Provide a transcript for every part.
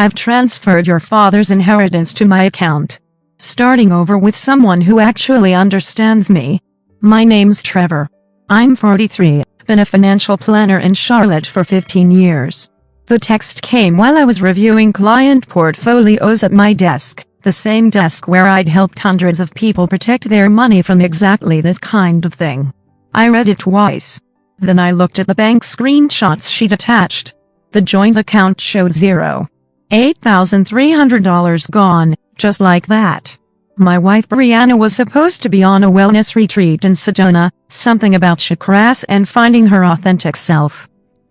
I've transferred your father's inheritance to my account. Starting over with someone who actually understands me. My name's Trevor. I'm 43, been a financial planner in Charlotte for 15 years. The text came while I was reviewing client portfolios at my desk, the same desk where I'd helped hundreds of people protect their money from exactly this kind of thing. I read it twice. Then I looked at the bank screenshots she'd attached. The joint account showed $8,300 gone, just like that. My wife Brianna was supposed to be on a wellness retreat in Sedona, something about chakras and finding her authentic self.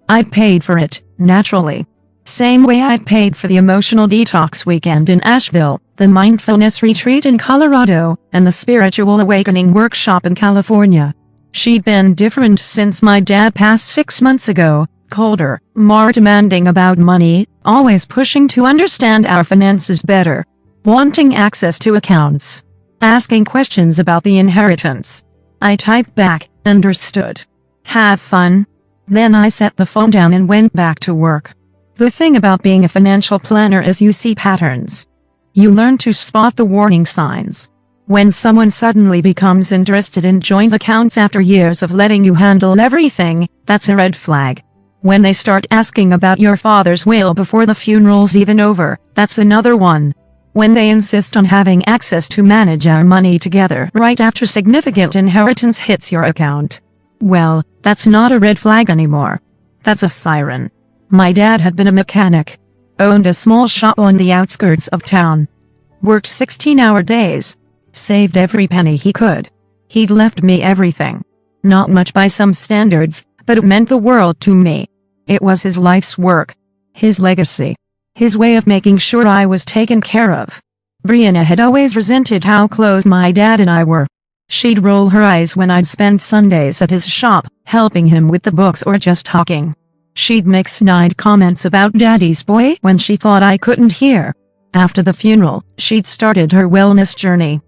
I paid for it, naturally. Same way I'd paid for the emotional detox weekend in Asheville, the mindfulness retreat in Colorado, and the spiritual awakening workshop in California. She'd been different since my dad passed 6 months ago, colder, more demanding about money, always pushing to understand our finances better, wanting access to accounts, asking questions about the inheritance. I typed back, understood. Have fun. Then I set the phone down and went back to work. The thing about being a financial planner is you see patterns. You learn to spot the warning signs. When someone suddenly becomes interested in joint accounts after years of letting you handle everything, that's a red flag. When they start asking about your father's will before the funeral's even over, that's another one. When they insist on having access to manage our money together right after significant inheritance hits your account. Well, that's not a red flag anymore. That's a siren. My dad had been a mechanic. Owned a small shop on the outskirts of town. Worked 16-hour days. Saved every penny he could. He'd left me everything. Not much by some standards, but it meant the world to me. It was his life's work. His legacy. His way of making sure I was taken care of. Brianna had always resented how close my dad and I were. She'd roll her eyes when I'd spend Sundays at his shop, helping him with the books or just talking. She'd make snide comments about Daddy's boy when she thought I couldn't hear. After the funeral, she'd started her wellness journey.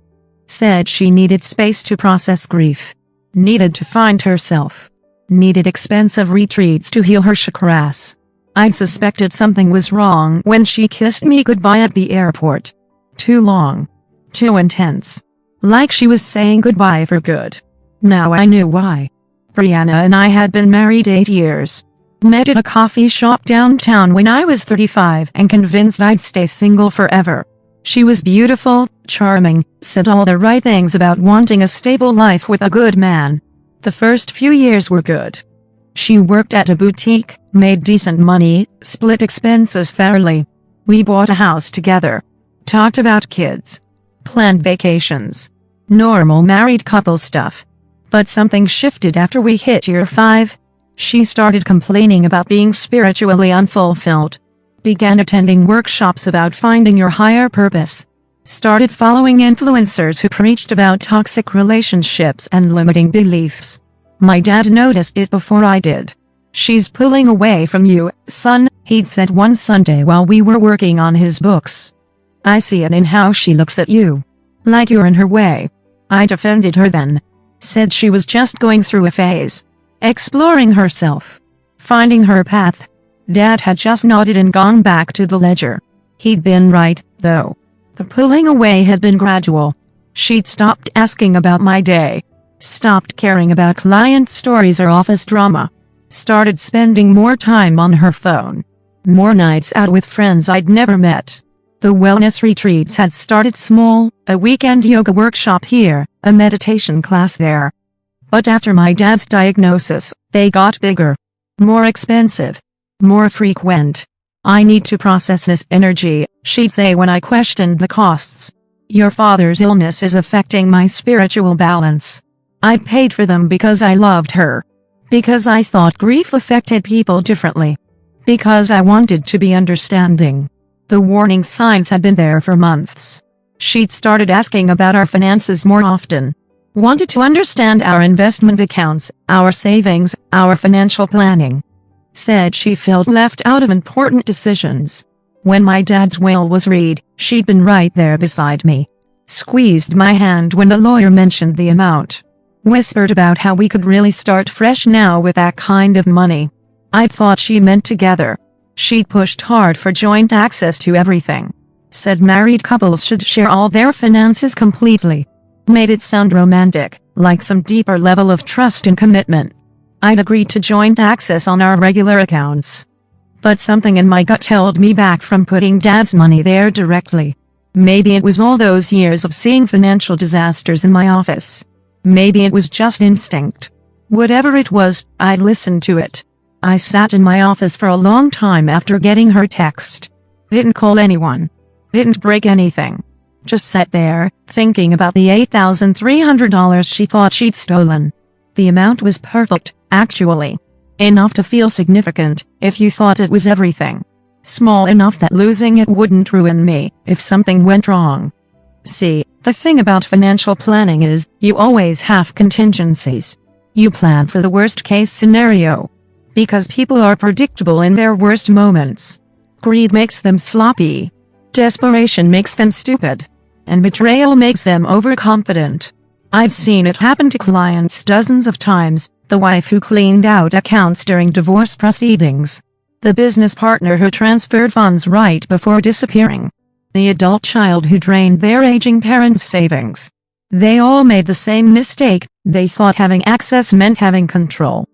Said she needed space to process grief. Needed to find herself. Needed expensive retreats to heal her chakras. I'd suspected something was wrong when she kissed me goodbye at the airport. Too long. Too intense. Like she was saying goodbye for good. Now I knew why. Brianna and I had been married 8 years. Met at a coffee shop downtown when I was 35 and convinced I'd stay single forever. She was beautiful, charming, said all the right things about wanting a stable life with a good man. The first few years were good. She worked at a boutique, made decent money, split expenses fairly. We bought a house together. Talked about kids. Planned vacations. Normal married couple stuff. But something shifted after we hit year 5. She started complaining about being spiritually unfulfilled. Began attending workshops about finding your higher purpose. Started following influencers who preached about toxic relationships and limiting beliefs. My dad noticed it before I did. She's pulling away from you, son, he'd said one Sunday while we were working on his books. I see it in how she looks at you. Like you're in her way. I defended her then. Said she was just going through a phase. Exploring herself. Finding her path. Dad had just nodded and gone back to the ledger. He'd been right, though. The pulling away had been gradual. She'd stopped asking about my day. Stopped caring about client stories or office drama. Started spending more time on her phone. More nights out with friends I'd never met. The wellness retreats had started small, a weekend yoga workshop here, a meditation class there. But after my dad's diagnosis, they got bigger. More expensive. More frequent. I need to process this energy, she'd say when I questioned the costs. Your father's illness is affecting my spiritual balance. I paid for them because I loved her. Because I thought grief affected people differently. Because I wanted to be understanding. The warning signs had been there for months. She'd started asking about our finances more often. Wanted to understand our investment accounts, our savings, our financial planning. Said she felt left out of important decisions. When my dad's will was read, she'd been right there beside me. Squeezed my hand when the lawyer mentioned the amount. Whispered about how we could really start fresh now with that kind of money. I thought she meant together. She pushed hard for joint access to everything. Said married couples should share all their finances completely. Made it sound romantic, like some deeper level of trust and commitment. I'd agreed to joint access on our regular accounts. But something in my gut held me back from putting Dad's money there directly. Maybe it was all those years of seeing financial disasters in my office. Maybe it was just instinct. Whatever it was, I'd listened to it. I sat in my office for a long time after getting her text. Didn't call anyone. Didn't break anything. Just sat there, thinking about the $8,300 she thought she'd stolen. The amount was perfect, actually. Enough to feel significant, if you thought it was everything. Small enough that losing it wouldn't ruin me, if something went wrong. See, the thing about financial planning is, you always have contingencies. You plan for the worst-case scenario. Because people are predictable in their worst moments. Greed makes them sloppy. Desperation makes them stupid. And betrayal makes them overconfident. I've seen it happen to clients dozens of times. The wife who cleaned out accounts during divorce proceedings. The business partner who transferred funds right before disappearing. The adult child who drained their aging parents' savings. They all made the same mistake. They thought having access meant having control.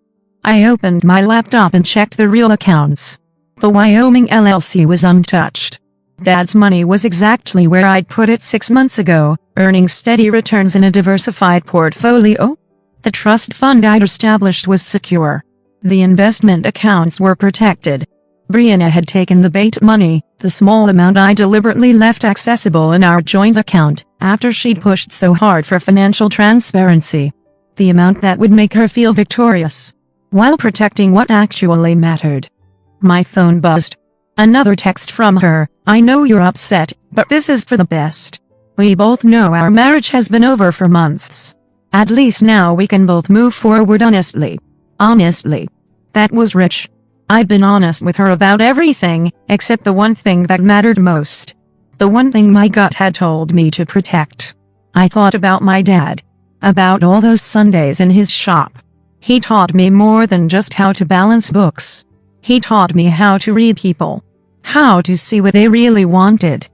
I opened my laptop and checked the real accounts. The Wyoming LLC was untouched. Dad's money was exactly where I'd put it 6 months ago, earning steady returns in a diversified portfolio. The trust fund I'd established was secure. The investment accounts were protected. Brianna had taken the bait money, the small amount I deliberately left accessible in our joint account, after she'd pushed so hard for financial transparency. The amount that would make her feel victorious, while protecting what actually mattered. My phone buzzed. Another text from her. I know you're upset, but this is for the best. We both know our marriage has been over for months. At least now we can both move forward honestly. Honestly. That was rich. I'd been honest with her about everything, except the one thing that mattered most. The one thing my gut had told me to protect. I thought about my dad. About all those Sundays in his shop. He taught me more than just how to balance books. He taught me how to read people. How to see what they really wanted.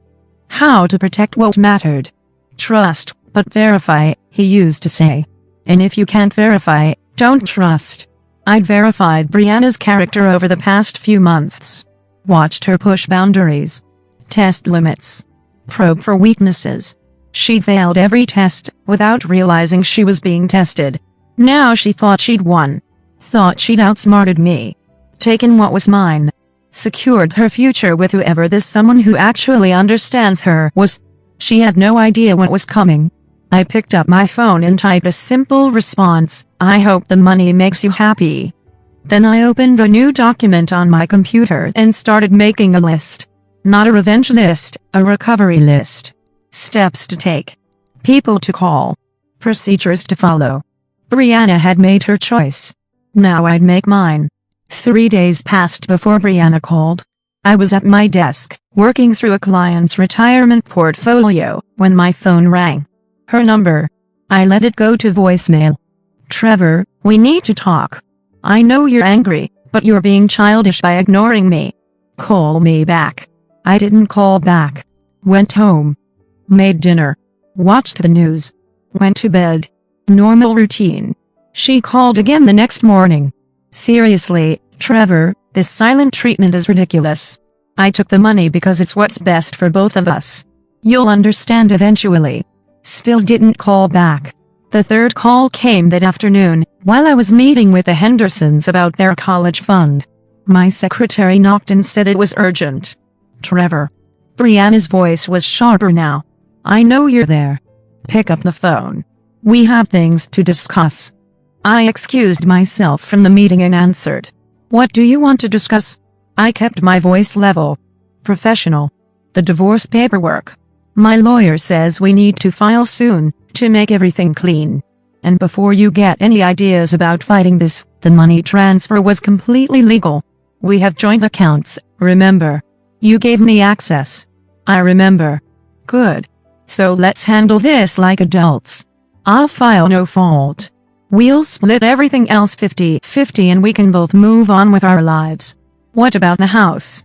How to protect what mattered. Trust, but verify, he used to say. And if you can't verify, don't trust. I'd verified Brianna's character over the past few months. Watched her push boundaries. Test limits. Probe for weaknesses. She failed every test, without realizing she was being tested. Now she thought she'd won. Thought she'd outsmarted me. Taken what was mine. Secured her future with whoever this someone who actually understands her was. She had no idea what was coming. I picked up my phone and typed a simple response, I hope the money makes you happy. Then I opened a new document on my computer and started making a list. Not a revenge list, a recovery list. Steps to take. People to call. Procedures to follow. Brianna had made her choice. Now I'd make mine. 3 days passed before Brianna called. I was at my desk, working through a client's retirement portfolio, when my phone rang. Her number. I let it go to voicemail. Trevor, we need to talk. I know you're angry, but you're being childish by ignoring me. Call me back. I didn't call back. Went home. Made dinner. Watched the news. Went to bed. Normal routine. She called again the next morning. Seriously, Trevor, this silent treatment is ridiculous. I took the money because it's what's best for both of us. You'll understand eventually. Still didn't call back. The third call came that afternoon, while I was meeting with the Hendersons about their college fund. My secretary knocked and said it was urgent. Trevor. Brianna's voice was sharper now. I know you're there. Pick up the phone. We have things to discuss. I excused myself from the meeting and answered. What do you want to discuss? I kept my voice level. Professional. The divorce paperwork. My lawyer says we need to file soon, to make everything clean. And before you get any ideas about fighting this, the money transfer was completely legal. We have joint accounts, remember? You gave me access. I remember. Good. So let's handle this like adults. I'll file no fault. We'll split everything else 50-50 and we can both move on with our lives. What about the house?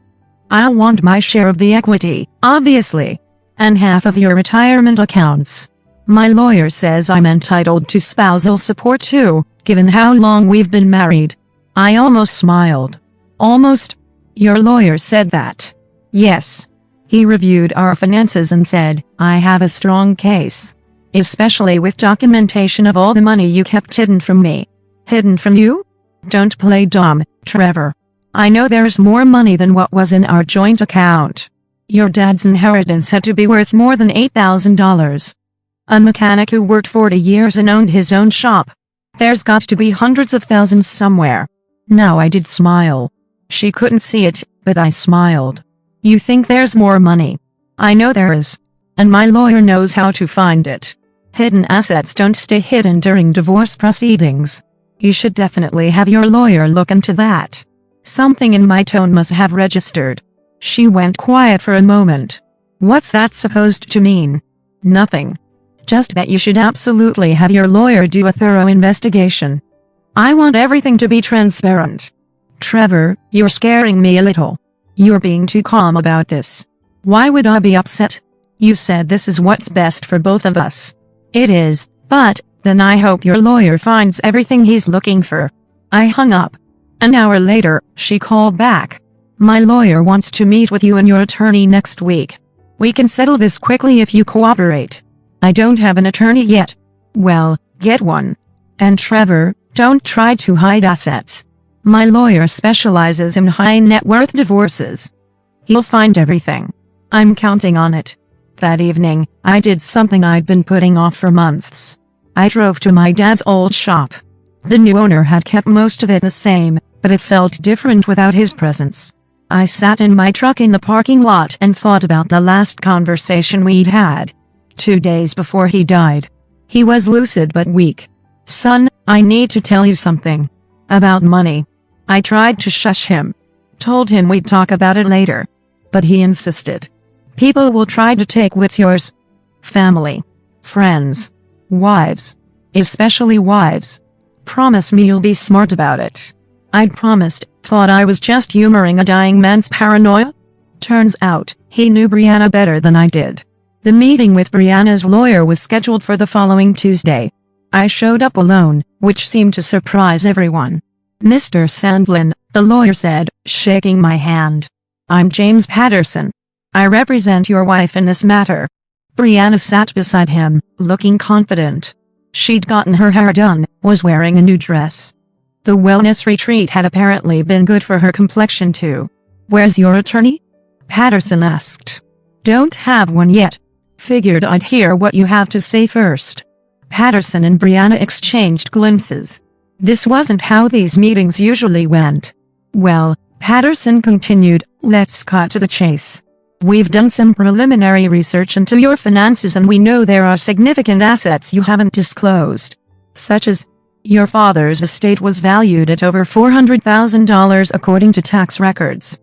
I'll want my share of the equity, obviously. And half of your retirement accounts. My lawyer says I'm entitled to spousal support too, given how long we've been married. I almost smiled. Almost? Your lawyer said that? Yes. He reviewed our finances and said, I have a strong case. Especially with documentation of all the money you kept hidden from me. Hidden from you? Don't play dumb, Trevor. I know there's more money than what was in our joint account. Your dad's inheritance had to be worth more than $8,000. A mechanic who worked 40 years and owned his own shop. There's got to be hundreds of thousands somewhere. Now I did smile. She couldn't see it, but I smiled. You think there's more money? I know there is. And my lawyer knows how to find it. Hidden assets don't stay hidden during divorce proceedings. You should definitely have your lawyer look into that. Something in my tone must have registered. She went quiet for a moment. What's that supposed to mean? Nothing. Just that you should absolutely have your lawyer do a thorough investigation. I want everything to be transparent. Trevor, you're scaring me a little. You're being too calm about this. Why would I be upset? You said this is what's best for both of us. It is, but then I hope your lawyer finds everything he's looking for. I hung up. An hour later, she called back. My lawyer wants to meet with you and your attorney next week. We can settle this quickly if you cooperate. I don't have an attorney yet. Well, get one. And Trevor, don't try to hide assets. My lawyer specializes in high net worth divorces. He'll find everything. I'm counting on it. That evening, I did something I'd been putting off for months. I drove to my dad's old shop. The new owner had kept most of it the same, but it felt different without his presence. I sat in my truck in the parking lot and thought about the last conversation we'd had. 2 days before he died. He was lucid but weak. Son, I need to tell you something. About money. I tried to shush him. Told him we'd talk about it later. But he insisted. People will try to take what's yours. Family. Friends. Wives. Especially wives. Promise me you'll be smart about it. I'd promised, thought I was just humoring a dying man's paranoia. Turns out, he knew Brianna better than I did. The meeting with Brianna's lawyer was scheduled for the following Tuesday. I showed up alone, which seemed to surprise everyone. Mr. Sandlin, the lawyer said, shaking my hand. I'm James Patterson. I represent your wife in this matter. Brianna sat beside him, looking confident. She'd gotten her hair done, was wearing a new dress. The wellness retreat had apparently been good for her complexion too. Where's your attorney? Patterson asked. Don't have one yet. Figured I'd hear what you have to say first. Patterson and Brianna exchanged glimpses. This wasn't how these meetings usually went. Well, Patterson continued, let's cut to the chase. We've done some preliminary research into your finances and we know there are significant assets you haven't disclosed. Such as, your father's estate was valued at over $400,000 according to tax records.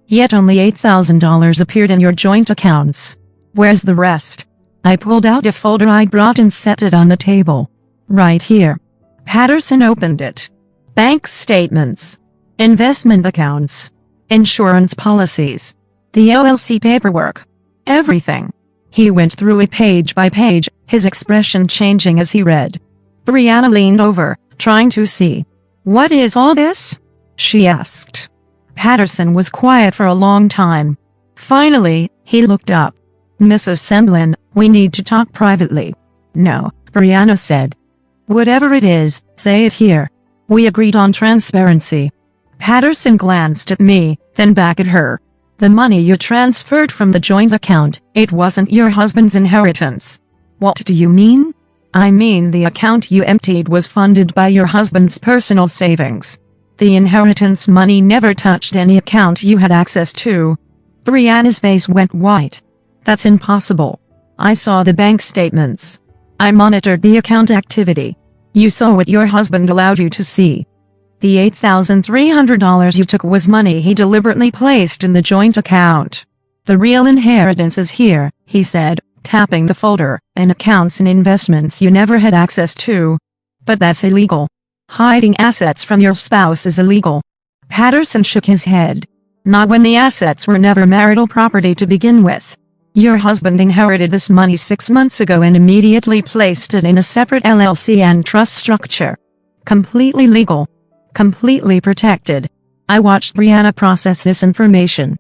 Yet only $8,000 appeared in your joint accounts. Where's the rest? I pulled out a folder I'd brought and set it on the table. Right here. Patterson opened it. Bank statements. Investment accounts. Insurance policies. The LLC paperwork. Everything. He went through it page by page, his expression changing as he read. Brianna leaned over, trying to see. What is all this? She asked. Patterson was quiet for a long time. Finally, he looked up. Mrs. Semblin, we need to talk privately. No, Brianna said. Whatever it is, say it here. We agreed on transparency. Patterson glanced at me, then back at her. The money you transferred from the joint account, it wasn't your husband's inheritance. What do you mean? I mean the account you emptied was funded by your husband's personal savings. The inheritance money never touched any account you had access to. Brianna's face went white. That's impossible. I saw the bank statements. I monitored the account activity. You saw what your husband allowed you to see. The $8,300 you took was money he deliberately placed in the joint account. The real inheritance is here, he said, tapping the folder, in accounts and investments you never had access to. But that's illegal. Hiding assets from your spouse is illegal. Patterson shook his head. Not when the assets were never marital property to begin with. Your husband inherited this money 6 months ago and immediately placed it in a separate LLC and trust structure. Completely legal. Completely protected. I watched Brianna process this information.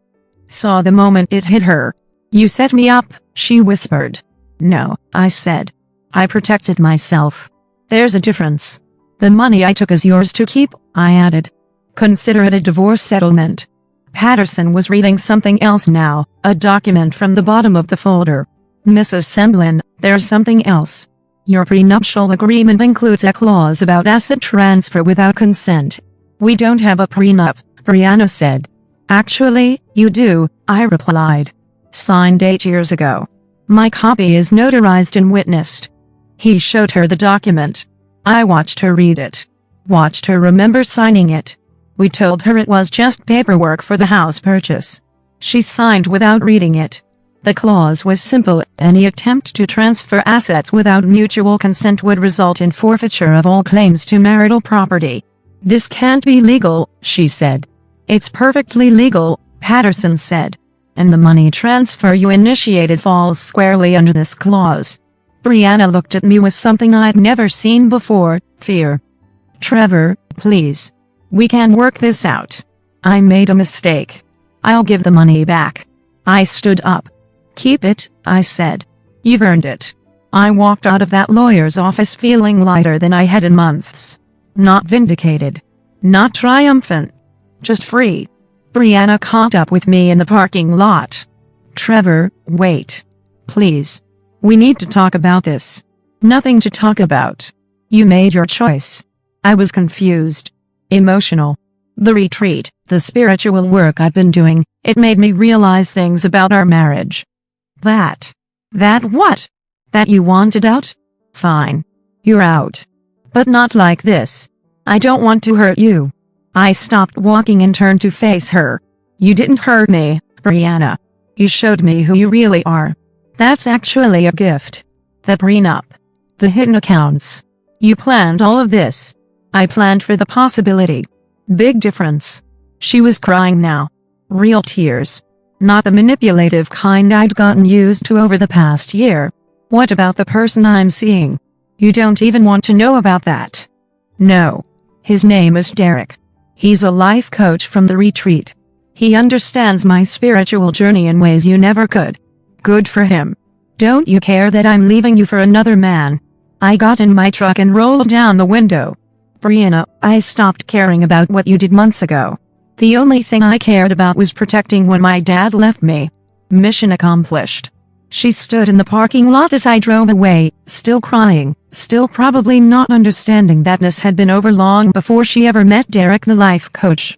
Saw the moment it hit her. You set me up, she whispered. No, I said. I protected myself. There's a difference. The money I took is yours to keep, I added. Consider it a divorce settlement. Patterson was reading something else now, a document from the bottom of the folder. Mrs. Semblin, there's something else. Your prenuptial agreement includes a clause about asset transfer without consent. We don't have a prenup, Brianna said. Actually, you do, I replied. Signed 8 years ago. My copy is notarized and witnessed. He showed her the document. I watched her read it. Watched her remember signing it. We told her it was just paperwork for the house purchase. She signed without reading it. The clause was simple: any attempt to transfer assets without mutual consent would result in forfeiture of all claims to marital property. This can't be legal, she said. It's perfectly legal, Patterson said. And the money transfer you initiated falls squarely under this clause. Brianna looked at me with something I'd never seen before: fear. Trevor, please. We can work this out. I made a mistake. I'll give the money back. I stood up. Keep it, I said. You've earned it. I walked out of that lawyer's office feeling lighter than I had in months. Not vindicated. Not triumphant. Just free. Brianna caught up with me in the parking lot. Trevor, wait. Please. We need to talk about this. Nothing to talk about. You made your choice. I was confused. Emotional. The retreat, the spiritual work I've been doing, it made me realize things about our marriage. That what? That you wanted out? Fine. You're out. But not like this. I don't want to hurt you. I stopped walking and turned to face her. You didn't hurt me, Brianna. You showed me who you really are. That's actually a gift. The prenup. The hidden accounts. You planned all of this. I planned for the possibility. Big difference. She was crying now. Real tears. Not the manipulative kind I'd gotten used to over the past year. What about the person I'm seeing? You don't even want to know about that. No. His name is Derek. He's a life coach from the retreat. He understands my spiritual journey in ways you never could. Good for him. Don't you care that I'm leaving you for another man? I got in my truck and rolled down the window. Brianna, I stopped caring about what you did months ago. The only thing I cared about was protecting when my dad left me. Mission accomplished. She stood in the parking lot as I drove away, still crying, still probably not understanding that this had been over long before she ever met Derek the life coach.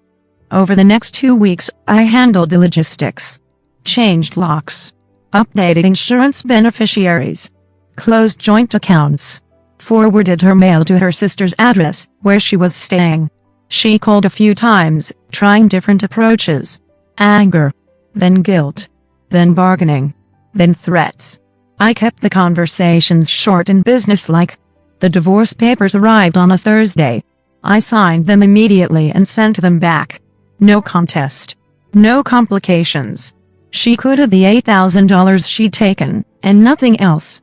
Over the next 2 weeks, I handled the logistics. Changed locks. Updated insurance beneficiaries. Closed joint accounts. Forwarded her mail to her sister's address, where she was staying. She called a few times, trying different approaches. Anger. Then guilt. Then bargaining. Then threats. I kept the conversations short and businesslike. The divorce papers arrived on a Thursday. I signed them immediately and sent them back. No contest. No complications. She could have the $8,000 she'd taken, and nothing else.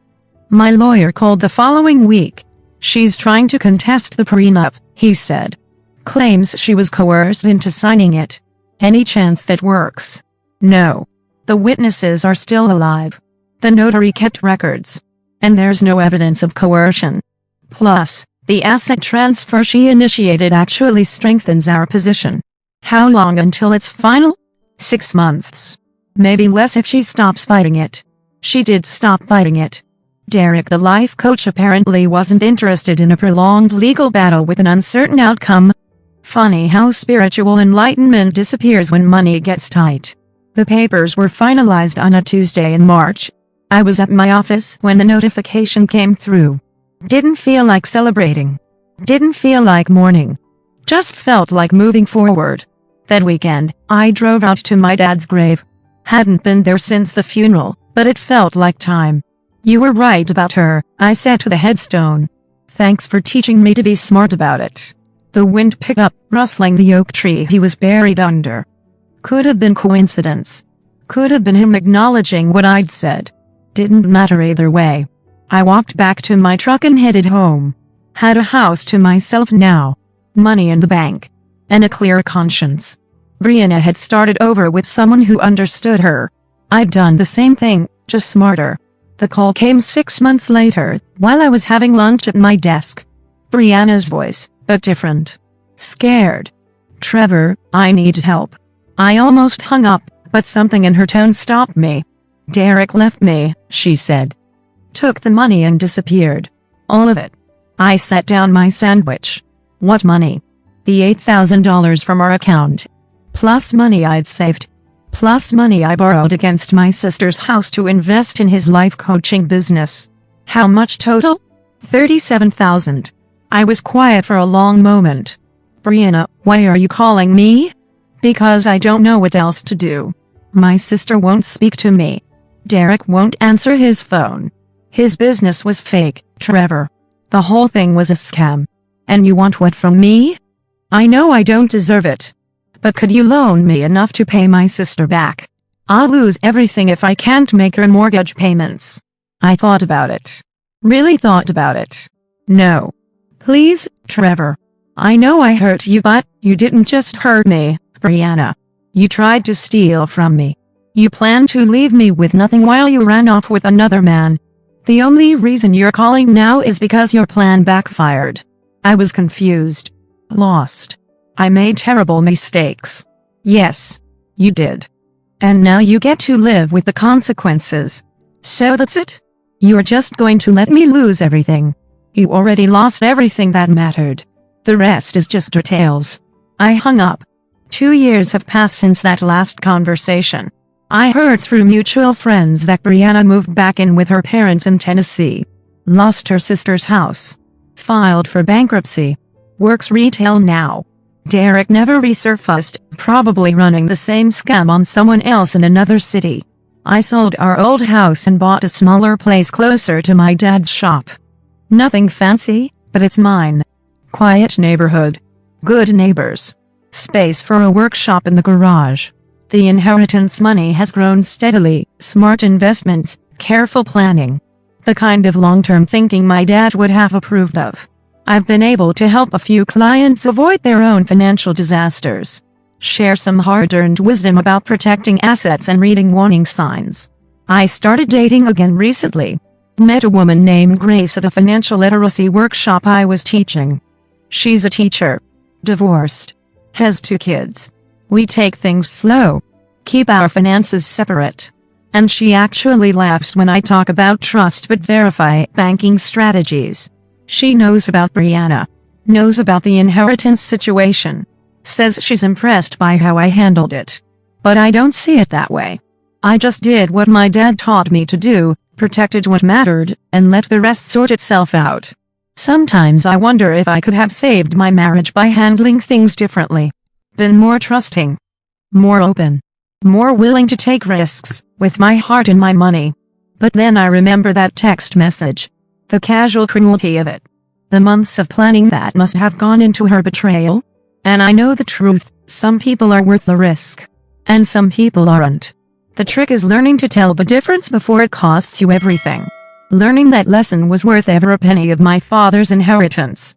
My lawyer called the following week. She's trying to contest the prenup, he said. Claims she was coerced into signing it. Any chance that works? No. The witnesses are still alive. The notary kept records. And there's no evidence of coercion. Plus, the asset transfer she initiated actually strengthens our position. How long until it's final? 6 months. Maybe less if she stops fighting it. She did stop fighting it. Derek the life coach apparently wasn't interested in a prolonged legal battle with an uncertain outcome. Funny how spiritual enlightenment disappears when money gets tight. The papers were finalized on a Tuesday in March. I was at my office when the notification came through. Didn't feel like celebrating. Didn't feel like mourning. Just felt like moving forward. That weekend, I drove out to my dad's grave. Hadn't been there since the funeral, but it felt like time. You were right about her, I said to the headstone. Thanks for teaching me to be smart about it. The wind picked up, rustling the oak tree he was buried under. Could have been coincidence. Could have been him acknowledging what I'd said. Didn't matter either way. I walked back to my truck and headed home. Had a house to myself now. Money in the bank. And a clear conscience. Brianna had started over with someone who understood her. I'd done the same thing, just smarter. The call came 6 months later, while I was having lunch at my desk. Brianna's voice, but different. Scared. "Trevor, I need help." I almost hung up, but something in her tone stopped me. "Derek left me," she said. "Took the money and disappeared. All of it." I set down my sandwich. "What money?" "The $8,000 from our account. Plus money I'd saved. Plus money I borrowed against my sister's house to invest in his life coaching business." "How much total?" $37,000. I was quiet for a long moment. "Brianna, why are you calling me?" "Because I don't know what else to do. My sister won't speak to me. Derek won't answer his phone. His business was fake, Trevor. The whole thing was a scam. And you want what from me? I know I don't deserve it. But could you loan me enough to pay my sister back? I'll lose everything if I can't make her mortgage payments." I thought about it. Really thought about it. "No. Please, Trevor. I know I hurt you, but you didn't just hurt me, Brianna. You tried to steal from me. You planned to leave me with nothing while you ran off with another man. The only reason you're calling now is because your plan backfired." I was confused. Lost. "I made terrible mistakes." "Yes, you did. And now you get to live with the consequences. So that's it? You're just going to let me lose everything? You already lost everything that mattered. The rest is just details." I hung up. 2 years have passed since that last conversation. I heard through mutual friends that Brianna moved back in with her parents in Tennessee. Lost her sister's house. Filed for bankruptcy. Works retail now. Derek never resurfaced, probably running the same scam on someone else in another city. I sold our old house and bought a smaller place closer to my dad's shop. Nothing fancy, but it's mine. Quiet neighborhood. Good neighbors. Space for a workshop in the garage. The inheritance money has grown steadily, smart investments, careful planning. The kind of long-term thinking my dad would have approved of. I've been able to help a few clients avoid their own financial disasters. Share some hard-earned wisdom about protecting assets and reading warning signs. I started dating again recently. Met a woman named Grace at a financial literacy workshop I was teaching. She's a teacher. Divorced. Has 2 kids. We take things slow. Keep our finances separate. And she actually laughs when I talk about trust but verify banking strategies. She knows about Brianna. Knows about the inheritance situation. Says she's impressed by how I handled it. But I don't see it that way. I just did what my dad taught me to do, protected what mattered, and let the rest sort itself out. Sometimes I wonder if I could have saved my marriage by handling things differently. Been more trusting. More open. More willing to take risks, with my heart and my money. But then I remember that text message. The casual cruelty of it. The months of planning that must have gone into her betrayal. And I know the truth, some people are worth the risk. And some people aren't. The trick is learning to tell the difference before it costs you everything. Learning that lesson was worth every penny of my father's inheritance.